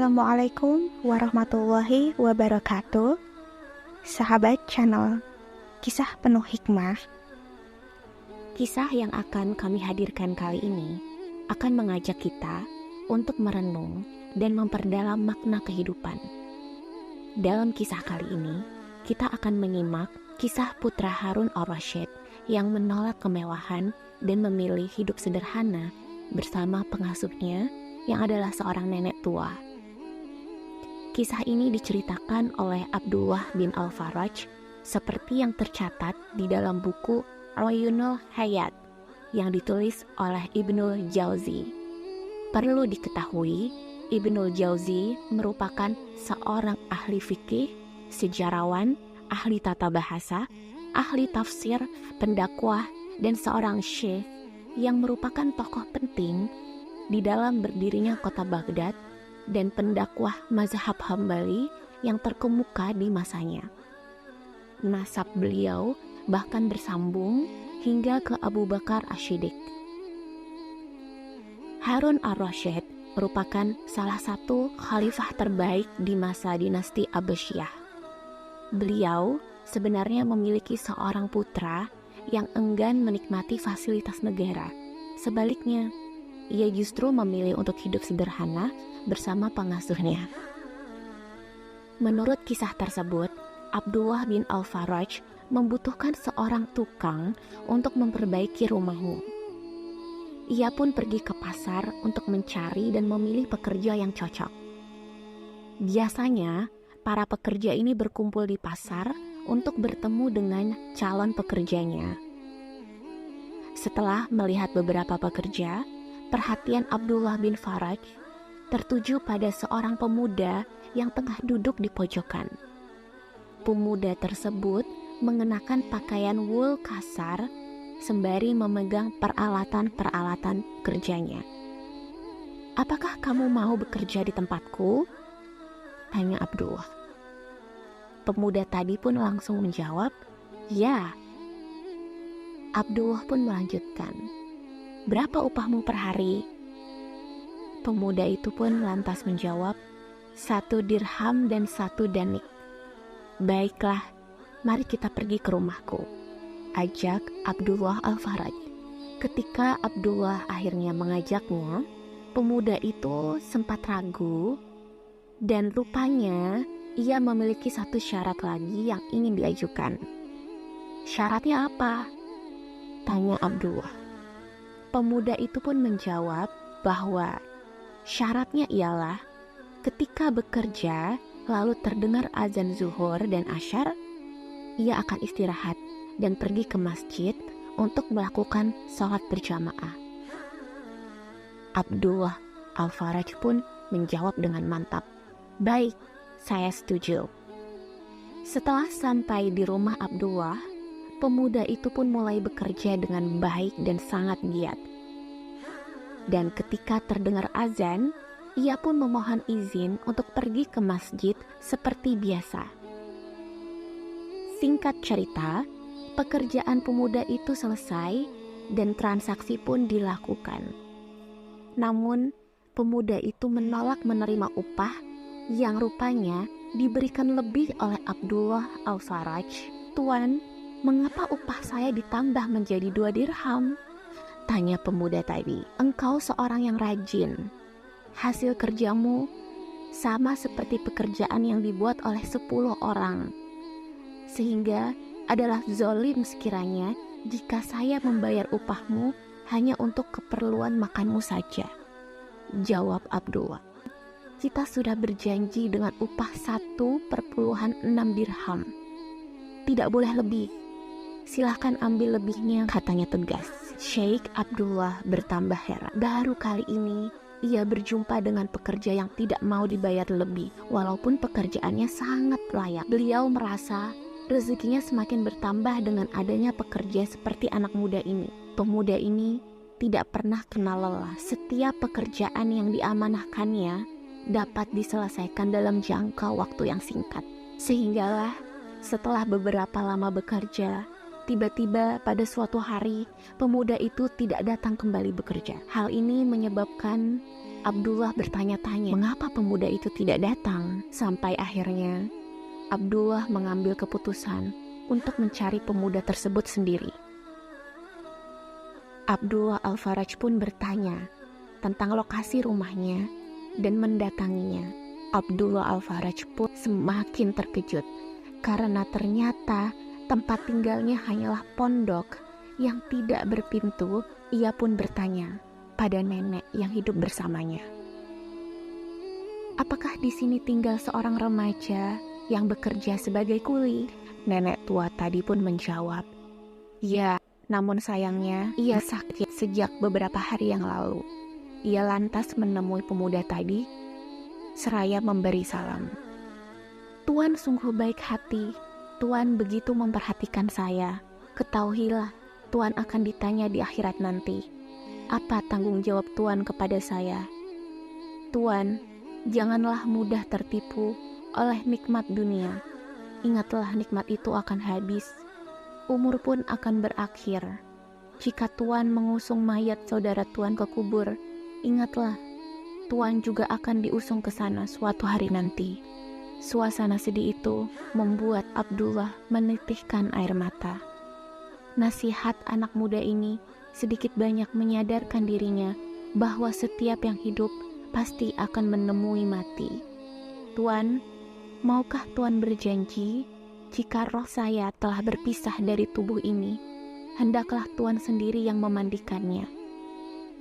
Assalamualaikum warahmatullahi wabarakatuh. Sahabat channel Kisah Penuh Hikmah. Kisah yang akan kami hadirkan kali ini akan mengajak kita untuk merenung dan memperdalam makna kehidupan. Dalam kisah kali ini, kita akan menyimak kisah putra Harun al-Rasyid yang menolak kemewahan dan memilih hidup sederhana bersama pengasuhnya yang adalah seorang nenek tua. Kisah ini diceritakan oleh Abdullah bin Al-Faraj seperti yang tercatat di dalam buku Uyunul Hayat yang ditulis oleh Ibnul Jauzi. Perlu diketahui, Ibnul Jauzi merupakan seorang ahli fikih, sejarawan, ahli tata bahasa, ahli tafsir, pendakwah, dan seorang syekh yang merupakan tokoh penting di dalam berdirinya kota Baghdad dan pendakwah mazhab Hambali yang terkemuka di masanya. Nasab beliau bahkan bersambung hingga ke Abu Bakar Asy-Syiddiq. Harun al-Rasyid merupakan salah satu khalifah terbaik di masa dinasti Abbasiyah. Beliau sebenarnya memiliki seorang putra yang enggan menikmati fasilitas negara. Sebaliknya, ia justru memilih untuk hidup sederhana bersama pengasuhnya. Menurut kisah tersebut, Abdullah bin Al-Faraj membutuhkan seorang tukang untuk memperbaiki rumahnya. Ia pun pergi ke pasar untuk mencari dan memilih pekerja yang cocok. Biasanya, para pekerja ini berkumpul di pasar untuk bertemu dengan calon pekerjanya. Setelah melihat beberapa pekerja, perhatian Abdullah bin Faraj tertuju pada seorang pemuda yang tengah duduk di pojokan. Pemuda tersebut mengenakan pakaian wul kasar sembari memegang peralatan-peralatan kerjanya. "Apakah kamu mau bekerja di tempatku?" tanya Abdullah. Pemuda tadi pun langsung menjawab, "Ya." Abdullah pun melanjutkan, "Berapa upahmu per hari?" Pemuda itu pun lantas menjawab, 1 dirham dan 1 danik. "Baiklah, mari kita pergi ke rumahku," ajak Abdullah al-Faraj. Ketika Abdullah akhirnya mengajaknya, pemuda itu sempat ragu dan rupanya ia memiliki satu syarat lagi yang ingin diajukan. "Syaratnya apa?" tanya Abdullah. Pemuda itu pun menjawab bahwa syaratnya ialah ketika bekerja lalu terdengar azan zuhur dan asyar, ia akan istirahat dan pergi ke masjid untuk melakukan sholat berjamaah. Abdullah al-Faraj pun menjawab dengan mantap, "Baik, saya setuju." Setelah sampai di rumah Abdullah, pemuda itu pun mulai bekerja dengan baik dan sangat giat. Dan ketika terdengar azan, ia pun memohon izin untuk pergi ke masjid seperti biasa. Singkat cerita, pekerjaan pemuda itu selesai dan transaksi pun dilakukan. Namun, pemuda itu menolak menerima upah yang rupanya diberikan lebih oleh Abdullah al-Faraj. "Tuan, mengapa upah saya ditambah menjadi 2 dirham?" tanya pemuda tadi. "Engkau seorang yang rajin. Hasil kerjamu sama seperti pekerjaan yang dibuat oleh 10 orang. Sehingga adalah zolim sekiranya jika saya membayar upahmu hanya untuk keperluan makanmu saja," jawab Abdullah. "Kita sudah berjanji dengan upah 1/6 dirham. Tidak boleh lebih. Silahkan ambil lebihnya," katanya tegas. Syekh Abdullah bertambah heran. Baru kali ini ia berjumpa dengan pekerja yang tidak mau dibayar lebih, walaupun pekerjaannya sangat layak. Beliau merasa rezekinya semakin bertambah dengan adanya pekerja seperti anak muda ini. Pemuda ini tidak pernah kenal lelah. Setiap pekerjaan yang diamanahkannya dapat diselesaikan dalam jangka waktu yang singkat. Sehinggalah setelah beberapa lama bekerja, tiba-tiba pada suatu hari pemuda itu tidak datang kembali bekerja. Hal ini menyebabkan Abdullah bertanya-tanya mengapa pemuda itu tidak datang. Sampai akhirnya Abdullah mengambil keputusan untuk mencari pemuda tersebut sendiri. Abdullah Al-Faraj pun bertanya tentang lokasi rumahnya dan mendatanginya. Abdullah Al-Faraj pun semakin terkejut karena ternyata tempat tinggalnya hanyalah pondok yang tidak berpintu. Ia pun bertanya pada nenek yang hidup bersamanya, apakah di sini tinggal seorang remaja yang bekerja sebagai kuli? Nenek tua tadi pun menjawab, ya, namun sayangnya ia sakit sejak beberapa hari yang lalu. Ia lantas menemui pemuda tadi seraya memberi salam. Tuan sungguh baik hati, Tuan begitu memperhatikan saya. Ketahuilah, Tuan akan ditanya di akhirat nanti. Apa tanggung jawab Tuan kepada saya? Tuan, janganlah mudah tertipu oleh nikmat dunia. Ingatlah nikmat itu akan habis. Umur pun akan berakhir. Jika Tuan mengusung mayat saudara Tuan ke kubur, ingatlah, Tuan juga akan diusung ke sana suatu hari nanti. Suasana sedih itu membuat Abdullah menitikkan air mata. Nasihat anak muda ini sedikit banyak menyadarkan dirinya bahwa setiap yang hidup pasti akan menemui mati. Tuan, maukah Tuan berjanji jika roh saya telah berpisah dari tubuh ini, hendaklah Tuan sendiri yang memandikannya.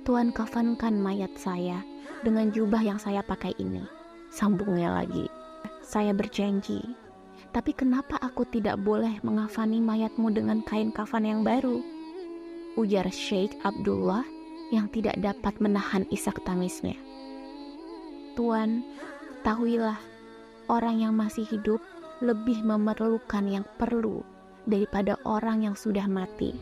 Tuan kafankan mayat saya dengan jubah yang saya pakai ini. Sambungnya lagi, saya berjanji. Tapi kenapa aku tidak boleh mengafani mayatmu dengan kain kafan yang baru? Ujar Syekh Abdullah yang tidak dapat menahan isak tangisnya. Tuan, ketahuilah, orang yang masih hidup lebih memerlukan yang perlu daripada orang yang sudah mati.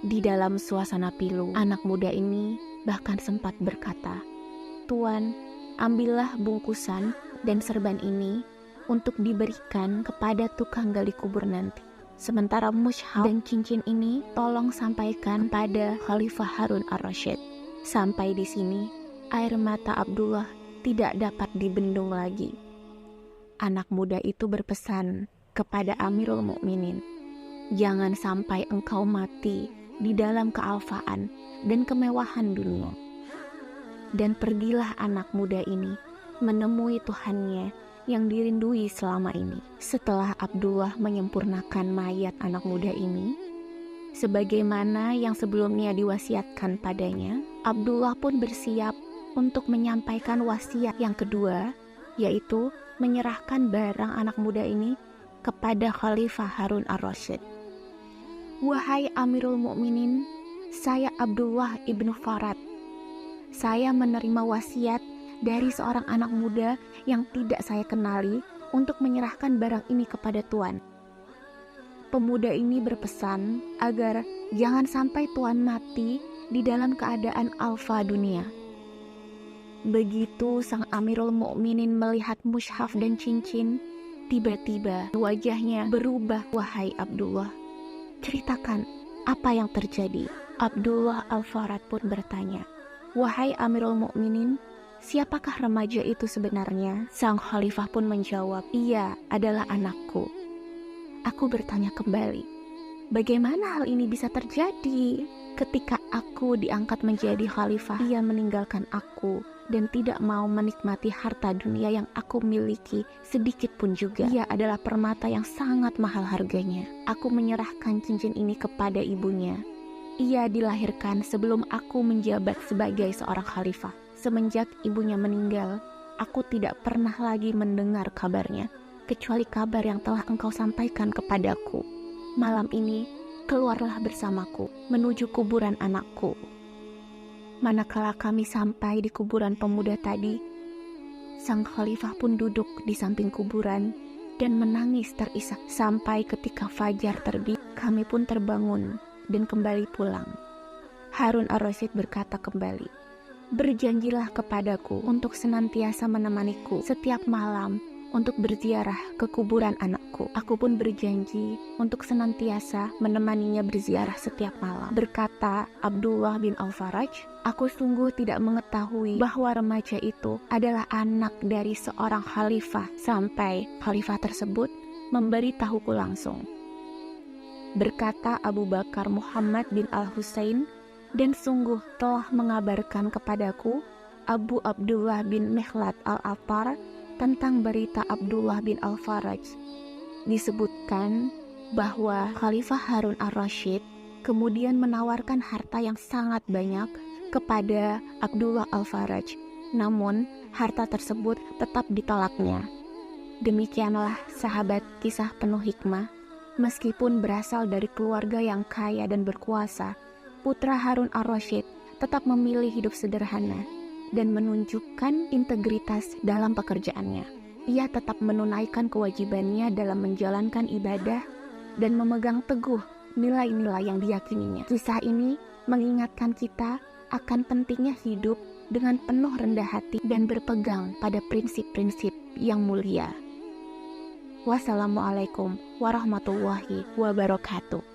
Di dalam suasana pilu, anak muda ini bahkan sempat berkata, Tuan, ambillah bungkusan dan serban ini untuk diberikan kepada tukang gali kubur nanti. Sementara mushaf dan cincin ini tolong sampaikan pada Khalifah Harun Ar-Rasyid. Sampai di sini, air mata Abdullah tidak dapat dibendung lagi. Anak muda itu berpesan kepada Amirul Mukminin, jangan sampai engkau mati di dalam kealfaan dan kemewahan dunia. Dan pergilah anak muda ini menemui Tuhannya yang dirindui selama ini. Setelah Abdullah menyempurnakan mayat anak muda ini, sebagaimana yang sebelumnya diwasiatkan padanya, Abdullah pun bersiap untuk menyampaikan wasiat yang kedua, yaitu menyerahkan barang anak muda ini kepada Khalifah Harun Ar-Rasyid. Wahai Amirul Mukminin, saya Abdullah ibnu Farad. Saya menerima wasiat dari seorang anak muda yang tidak saya kenali untuk menyerahkan barang ini kepada Tuan. Pemuda ini berpesan agar jangan sampai Tuan mati di dalam keadaan alfa dunia. Begitu sang Amirul Mukminin melihat mushaf dan cincin, tiba-tiba wajahnya berubah. Wahai Abdullah, ceritakan apa yang terjadi. Abdullah Al-Farad pun bertanya, wahai Amirul Mukminin, siapakah remaja itu sebenarnya? Sang khalifah pun menjawab, ia adalah anakku. Aku bertanya kembali, bagaimana hal ini bisa terjadi? Ketika aku diangkat menjadi khalifah, ia meninggalkan aku dan tidak mau menikmati harta dunia yang aku miliki sedikit pun juga. Ia adalah permata yang sangat mahal harganya. Aku menyerahkan cincin ini kepada ibunya. Ia dilahirkan sebelum aku menjabat sebagai seorang khalifah. Semenjak ibunya meninggal, aku tidak pernah lagi mendengar kabarnya, kecuali kabar yang telah engkau sampaikan kepadaku. Malam ini, keluarlah bersamaku menuju kuburan anakku. Manakala kami sampai di kuburan pemuda tadi, sang khalifah pun duduk di samping kuburan dan menangis terisak. Sampai ketika fajar terbit, kami pun terbangun dan kembali pulang. Harun Ar-Rasyid berkata kembali, berjanjilah kepadaku untuk senantiasa menemaniku setiap malam untuk berziarah ke kuburan anakku. Aku pun berjanji untuk senantiasa menemaninya berziarah setiap malam. Berkata Abdullah bin Al-Faraj, aku sungguh tidak mengetahui bahwa remaja itu adalah anak dari seorang khalifah sampai khalifah tersebut memberitahuku langsung. Berkata Abu Bakar Muhammad bin Al-Husain, dan sungguh telah mengabarkan kepadaku Abu Abdullah bin Mikhlad Al-Attar tentang berita Abdullah bin Al-Faraj. Disebutkan bahwa Khalifah Harun ar-Rasyid kemudian menawarkan harta yang sangat banyak kepada Abdullah Al-Faraj. Namun, harta tersebut tetap ditolaknya. Demikianlah sahabat kisah penuh hikmah. Meskipun berasal dari keluarga yang kaya dan berkuasa, putra Harun ar-Rasyid tetap memilih hidup sederhana dan menunjukkan integritas dalam pekerjaannya. Ia tetap menunaikan kewajibannya dalam menjalankan ibadah dan memegang teguh nilai-nilai yang diyakininya. Kisah ini mengingatkan kita akan pentingnya hidup dengan penuh rendah hati dan berpegang pada prinsip-prinsip yang mulia. Wassalamualaikum warahmatullahi wabarakatuh.